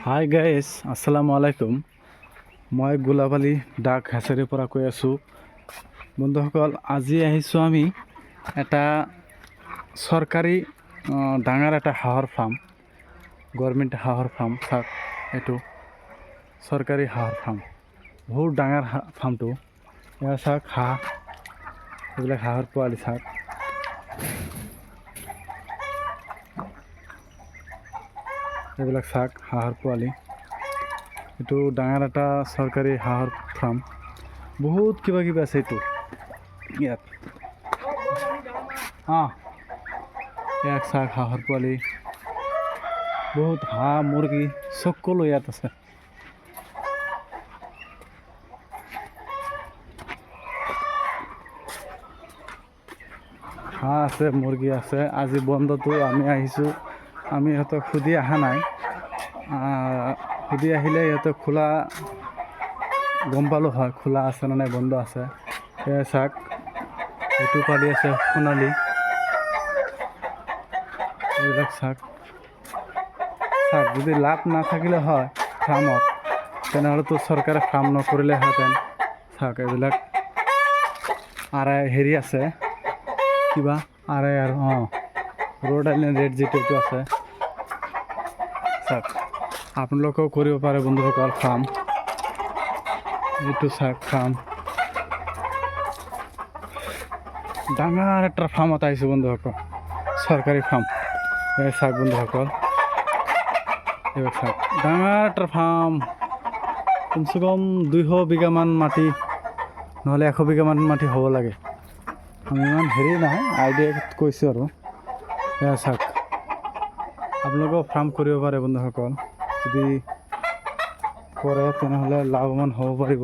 Hi guys, আসসালামু আলাইকুম। মই গোলাবালি ডাক হেচাৰীৰ পৰা কৈ আছোঁ। বন্ধুসকল, আজি আহিছোঁ আমি এটা চৰকাৰী ডাঙৰ এটা হাঁহৰ ফাৰ্ম, গভৰ্ণমেণ্ট হাঁহৰ ফাৰ্ম। চাওক, এইটো চৰকাৰী হাঁহৰ ফাৰ্ম, বহুত ডাঙৰ ফাৰ্মটো। এয়া চাওক, হাঁহ, এইবিলাক হাঁহৰ পোৱালি চাওক। এইবিলাক চাওক, হাঁহৰ পোৱালি। এইটো ডাঙৰ এটা চৰকাৰী হাঁহৰ ফাৰ্ম, বহুত কিবা কিবি আছে এইটো ইয়াত। ইয়াত চাওক, হাঁহৰ পোৱালি, বহুত হাঁহ মুৰ্গী সকলো ইয়াত আছে। হাঁহ আছে, মুৰ্গী আছে। আজি বন্ধটো আমি আহিছোঁ, আমি ইহঁতক সুধি অহা নাই। সুধি আহিলে ইহঁতক খোলা গম পালোঁ হয়, খোলা আছে নে নাই, বন্ধ আছে। এয়া চাওক, এইটো পোৱালি আছে সোণালী। এইবিলাক চাওক, যদি লাভ নাথাকিলে হয় ফাৰ্মত, তেনেহ'লেতো চৰকাৰে ফাৰ্ম নকৰিলেহেঁতেন। চাওক, এইবিলাক হেৰি আছে, কিবা আৰু ৰ'ড আইলেণ্ড ৰেড যিটো আছে। চাওক, আপোনালোকেও কৰিব পাৰে বন্ধুসকল ফাৰ্ম। এইটো চাওক, ফাৰ্ম, ডাঙৰ এটা ফাৰ্মত আহিছোঁ বন্ধুসকল, চৰকাৰী ফাৰ্ম। এই চাওক বন্ধুসকল, এইবিলাক চাওক, ডাঙৰ এটা ফাৰ্ম। কমচে কম 200 বিঘামান মাটি, নহ'লে 100 বিঘামান মাটি হ'ব লাগে। আমি ইমান হেৰি নহয়, আইডিয়া কৈছোঁ আৰু। এয়া চাওক, আপোনালোকেও ফাৰ্ম কৰিব পাৰে বন্ধুসকল। যদি কৰে তেনেহ'লে লাভৱান হ'ব পাৰিব।